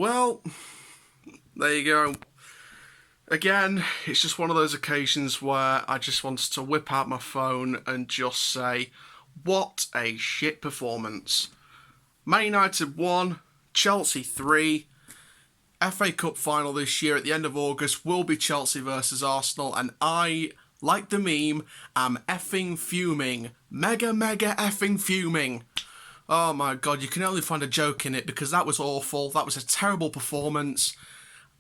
Well, there you go. Again, it's just one of those occasions where I just wanted to whip out my phone and just say, what a shit performance. Man United 1, Chelsea 3. FA Cup final this year at the end of August will be Chelsea versus Arsenal, and I, like the meme, am effing fuming. Mega effing fuming. Oh my god, you can only find a joke in it because that was awful. That was a terrible performance.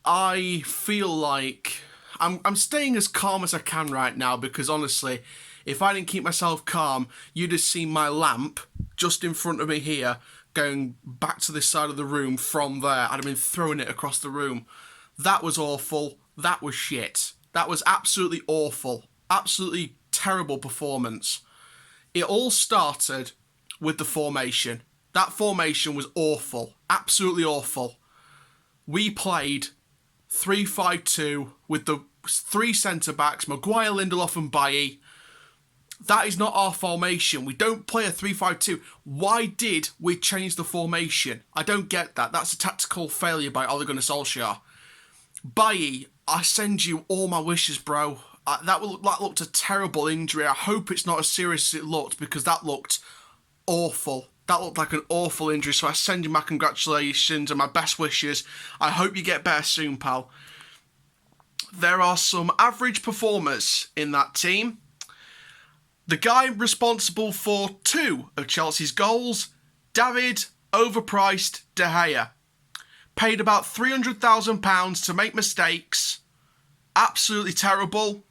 I feel like I'm staying as calm as I can right now because honestly, if I didn't keep myself calm, you'd have seen my lamp just in front of me here going back to this side of the room from there. I'd have been throwing it across the room. That was awful. That was shit. That was absolutely awful. Absolutely terrible performance. It all started with the formation. That formation was awful. Absolutely awful. We played 3-5-2 with the three centre-backs, Maguire, Lindelof and Bailly. That is not our formation. We don't play a 3-5-2. Why did we change the formation? I don't get that. That's a tactical failure by Ole Gunnar Solskjaer. Bailly, I send you all my wishes, bro. That looked a terrible injury. I hope it's not as serious as it looked because that looked awful. That looked like an awful injury, so I send you my congratulations and my best wishes. I hope you get better soon, pal. There are some average performers in that team. The guy responsible for 2 of Chelsea's goals, David overpriced De Gea. Paid about £300,000 to make mistakes. Absolutely terrible.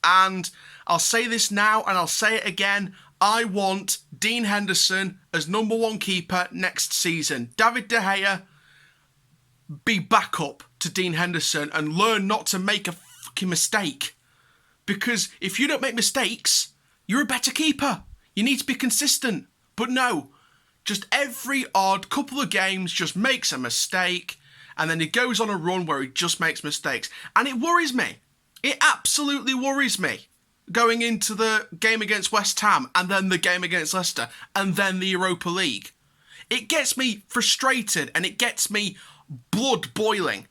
And I'll say this now and I'll say it again. I want Dean Henderson as number 1 keeper next season. David De Gea, be backup to Dean Henderson and learn not to make a fucking mistake. Because if you don't make mistakes, you're a better keeper. You need to be consistent. But no, just every odd couple of games just makes a mistake and then he goes on a run where he just makes mistakes. And it worries me. It absolutely worries me. Going into the game against West Ham and then the game against Leicester and then the Europa League. It gets me frustrated and it gets me blood boiling.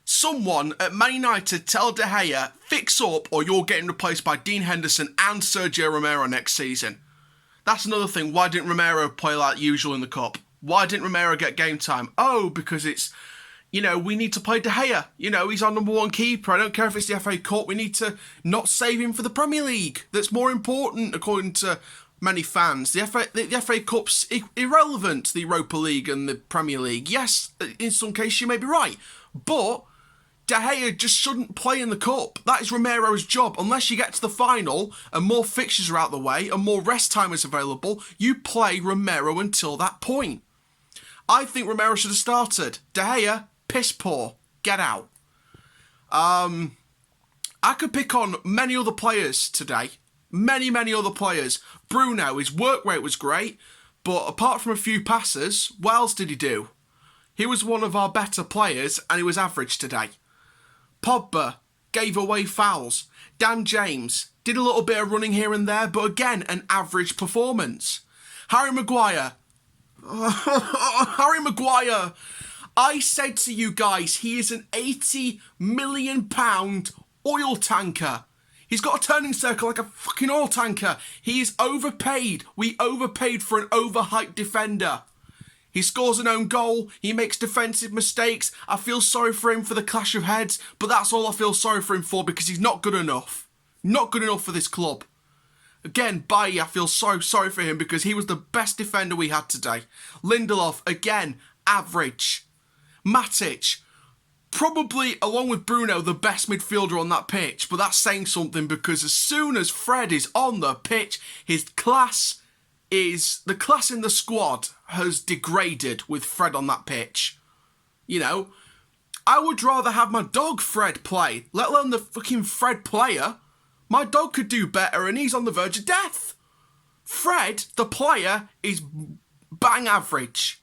Someone at Man United tell De Gea, fix up or you're getting replaced by Dean Henderson and Sergio Romero next season. That's another thing. Why didn't Romero play like usual in the Cup? Why didn't Romero get game time? Oh, because it's, we need to play De Gea. He's our number 1 keeper. I don't care if it's the FA Cup. We need to not save him for the Premier League. That's more important, according to many fans. The FA Cup's irrelevant to the Europa League and the Premier League. Yes, in some cases you may be right. But De Gea just shouldn't play in the Cup. That is Romero's job. Unless you get to the final and more fixtures are out the way and more rest time is available, you play Romero until that point. I think Romero should have started. De Gea, piss poor. Get out. I could pick on many other players today. Many other players. Bruno, his work rate was great, but apart from a few passes, what else did he do? He was one of our better players and he was average today. Pogba gave away fouls. Dan James did a little bit of running here and there, but again, an average performance. Harry Maguire. Harry Maguire. I said to you guys, he is an £80 million oil tanker. He's got a turning circle like a fucking oil tanker. He is overpaid. We overpaid for an overhyped defender. He scores an own goal. He makes defensive mistakes. I feel sorry for him for the clash of heads, but that's all I feel sorry for him for because he's not good enough. Not good enough for this club. Again, Bailly, I feel so sorry for him because he was the best defender we had today. Lindelof, again, average. Matic, probably, along with Bruno, the best midfielder on that pitch, but that's saying something because as soon as Fred is on the pitch, the class in the squad has degraded with Fred on that pitch. I would rather have my dog Fred play, let alone the fucking Fred player. My dog could do better and he's on the verge of death. Fred, the player, is bang average,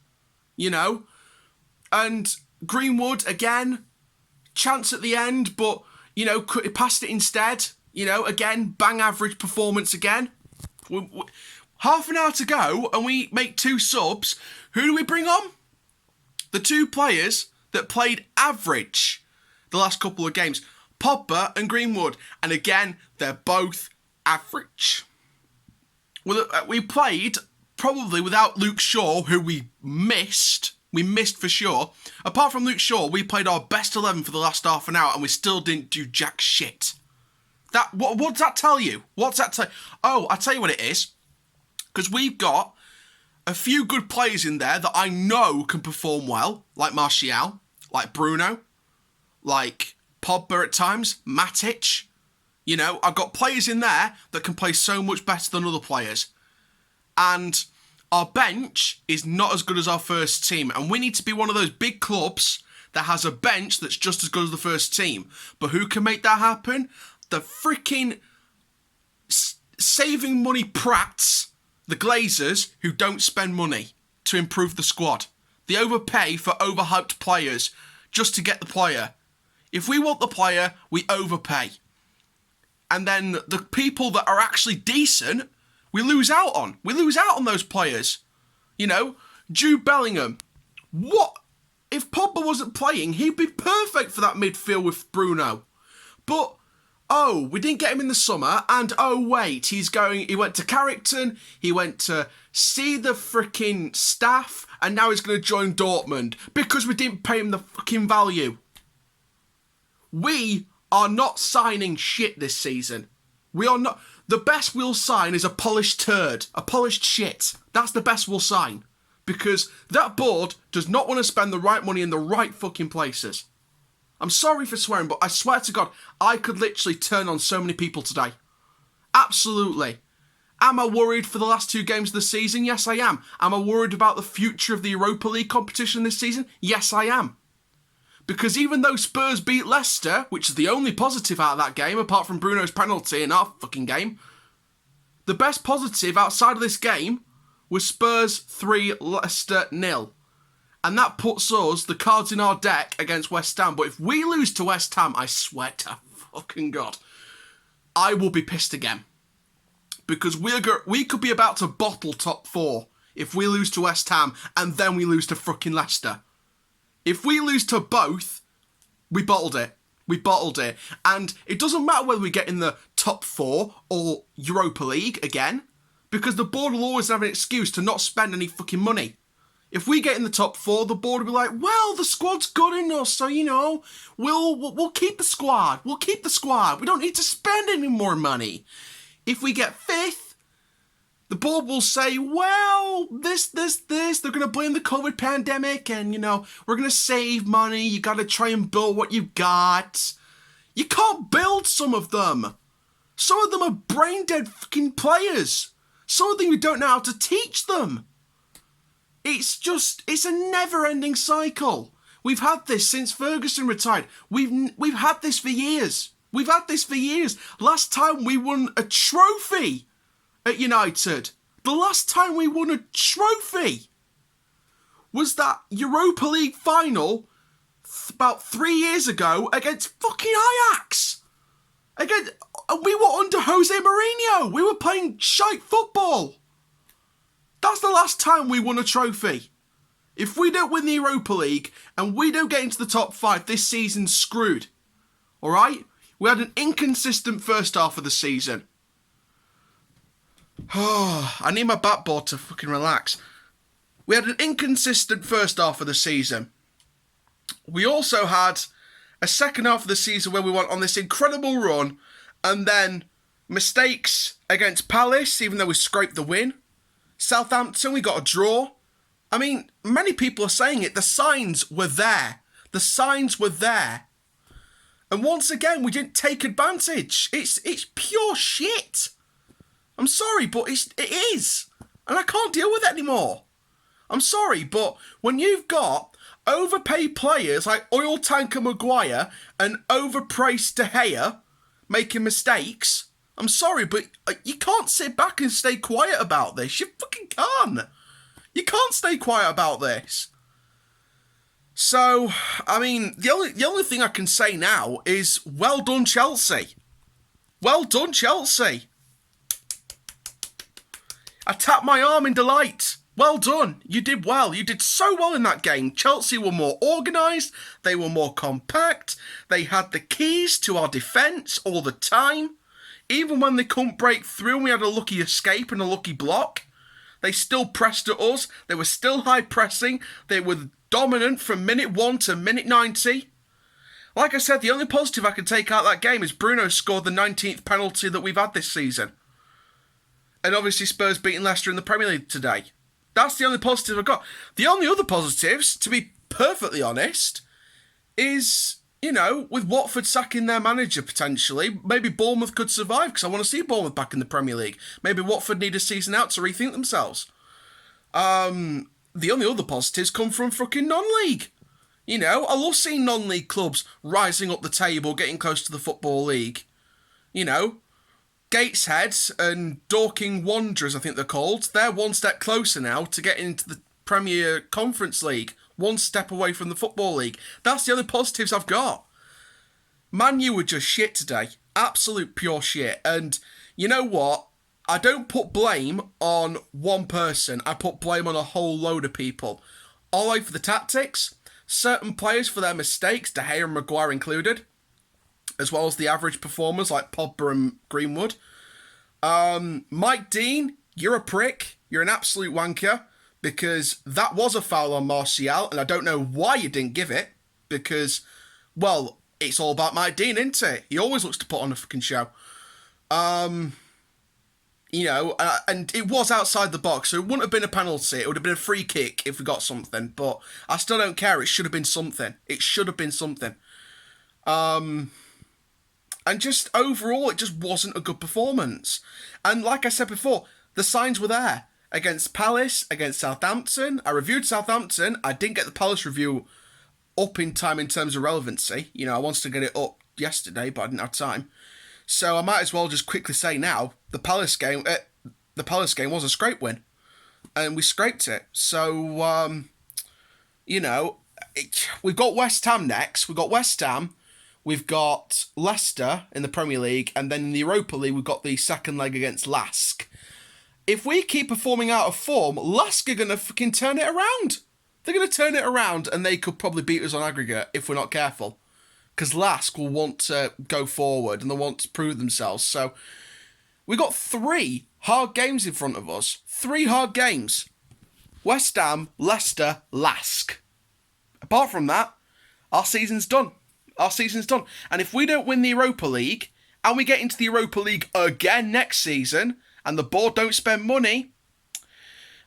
And Greenwood, again, chance at the end, but, could have passed it instead. Again, bang average performance again. Half an hour to go and we make 2 subs. Who do we bring on? The 2 players that played average the last couple of games. Pogba and Greenwood. And again, they're both average. We played probably without Luke Shaw, who we missed. We missed for sure. Apart from Luke Shaw, we played our best 11 for the last half an hour and we still didn't do jack shit. What does that tell you? What's that tell you? Oh, I'll tell you what it is. Because we've got a few good players in there that I know can perform well, like Martial, like Bruno, like Pogba at times, Matic. You know, I've got players in there that can play so much better than other players. And our bench is not as good as our first team. And we need to be one of those big clubs that has a bench that's just as good as the first team. But who can make that happen? The freaking saving money prats, the Glazers, who don't spend money to improve the squad. They overpay for overhyped players just to get the player. If we want the player, we overpay. And then the people that are actually decent, we lose out on. We lose out on those players. You know, Jude Bellingham. What? If Pogba wasn't playing, he'd be perfect for that midfield with Bruno. But, oh, we didn't get him in the summer. And, oh, wait, he went to Carrickton. He went to see the freaking staff. And now he's going to join Dortmund. Because we didn't pay him the fucking value. We are not signing shit this season. We are not. The best we'll sign is a polished turd. A polished shit. That's the best we'll sign. Because that board does not want to spend the right money in the right fucking places. I'm sorry for swearing, but I swear to God, I could literally turn on so many people today. Absolutely. Am I worried for the last 2 games of the season? Yes, I am. Am I worried about the future of the Europa League competition this season? Yes, I am. Because even though Spurs beat Leicester, which is the only positive out of that game, apart from Bruno's penalty in our fucking game, the best positive outside of this game was Spurs 3, Leicester 0. And that puts us, the cards in our deck, against West Ham. But if we lose to West Ham, I swear to fucking God, I will be pissed again. Because we could be about to bottle top 4 if we lose to West Ham and then we lose to fucking Leicester. If we lose to both, we bottled it. We bottled it. And it doesn't matter whether we get in the top 4 or Europa League again, because the board will always have an excuse to not spend any fucking money. If we get in the top 4, the board will be like, well, the squad's good enough, so, you know, we'll keep the squad. We'll keep the squad. We don't need to spend any more money. If we get 5th, the board will say, well, this, they're going to blame the COVID pandemic and, you know, we're going to save money. You got to try and build what you've got. You can't build some of them. Some of them are brain dead fucking players. Some of them you don't know how to teach them. It's a never ending cycle. We've had this since Ferguson retired. We've had this for years. We've had this for years. Last time we won a trophy at United. The last time we won a trophy was that Europa League final about 3 years ago against fucking Ajax. We were under Jose Mourinho. We were playing shite football. That's the last time we won a trophy. If we don't win the Europa League and we don't get into the top 5, this season's screwed. Alright? We had an inconsistent first half of the season. Oh, I need my backboard to fucking relax. We had an inconsistent first half of the season. We also had a second half of the season where we went on this incredible run and then mistakes against Palace, even though we scraped the win. Southampton, we got a draw. I mean, many people are saying it. The signs were there. The signs were there. And once again, we didn't take advantage. It's pure shit. I'm sorry, but it is. And I can't deal with it anymore. I'm sorry, but when you've got overpaid players like Oil Tanker Maguire and overpriced De Gea making mistakes, I'm sorry, but you can't sit back and stay quiet about this. You fucking can't. You can't stay quiet about this. So, I mean, the only thing I can say now is, well done, Chelsea. Well done, Chelsea. I tap my arm in delight. Well done. You did well. You did so well in that game. Chelsea were more organised. They were more compact. They had the keys to our defence all the time. Even when they couldn't break through and we had a lucky escape and a lucky block, they still pressed at us. They were still high pressing. They were dominant from minute 1 to minute 90. Like I said, the only positive I can take out of that game is Bruno scored the 19th penalty that we've had this season. And obviously Spurs beating Leicester in the Premier League today. That's the only positive I've got. The only other positives, to be perfectly honest, is, with Watford sacking their manager potentially, maybe Bournemouth could survive, because I want to see Bournemouth back in the Premier League. Maybe Watford need a season out to rethink themselves. The only other positives come from fucking non-league. I love seeing non-league clubs rising up the table, getting close to the Football League. Gateshead and Dorking Wanderers, I think they're called, they're one step closer now to getting into the Premier Conference League, one step away from the Football League. That's the only positives I've got. Man U were just shit today. Absolute pure shit. And you know what? I don't put blame on one person. I put blame on a whole load of people. Ole for the tactics, certain players for their mistakes, De Gea and Maguire included, as well as the average performers like Pogba and Greenwood. Mike Dean, you're a prick. You're an absolute wanker, because that was a foul on Martial, and I don't know why you didn't give it, because, well, it's all about Mike Dean, isn't it? He always looks to put on a fucking show. And it was outside the box, so it wouldn't have been a penalty. It would have been a free kick if we got something, but I still don't care. It should have been something. It should have been something. And just overall, it just wasn't a good performance. And like I said before, the signs were there. Against Palace, against Southampton. I reviewed Southampton. I didn't get the Palace review up in time in terms of relevancy. I wanted to get it up yesterday, but I didn't have time. So I might as well just quickly say now, the Palace game was a scrape win. And we scraped it. So, we've got West Ham next. We've got West Ham. We've got Leicester in the Premier League, and then in the Europa League, we've got the second leg against Lask. If we keep performing out of form, Lask are going to fucking turn it around. They're going to turn it around, and they could probably beat us on aggregate if we're not careful. Because Lask will want to go forward, and they want to prove themselves. So, we've got 3 hard games in front of us. 3 hard games. West Ham, Leicester, Lask. Apart from that, our season's done. Our season's done. And if we don't win the Europa League, and we get into the Europa League again next season, and the board don't spend money,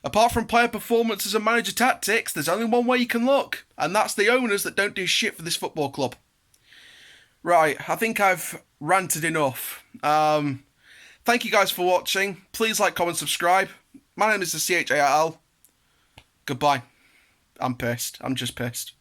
apart from player performances and manager tactics, there's only one way you can look, and that's the owners that don't do shit for this football club. Right, I think I've ranted enough. Thank you guys for watching. Please like, comment, subscribe. My name is the CHAL. Goodbye. I'm pissed. I'm just pissed.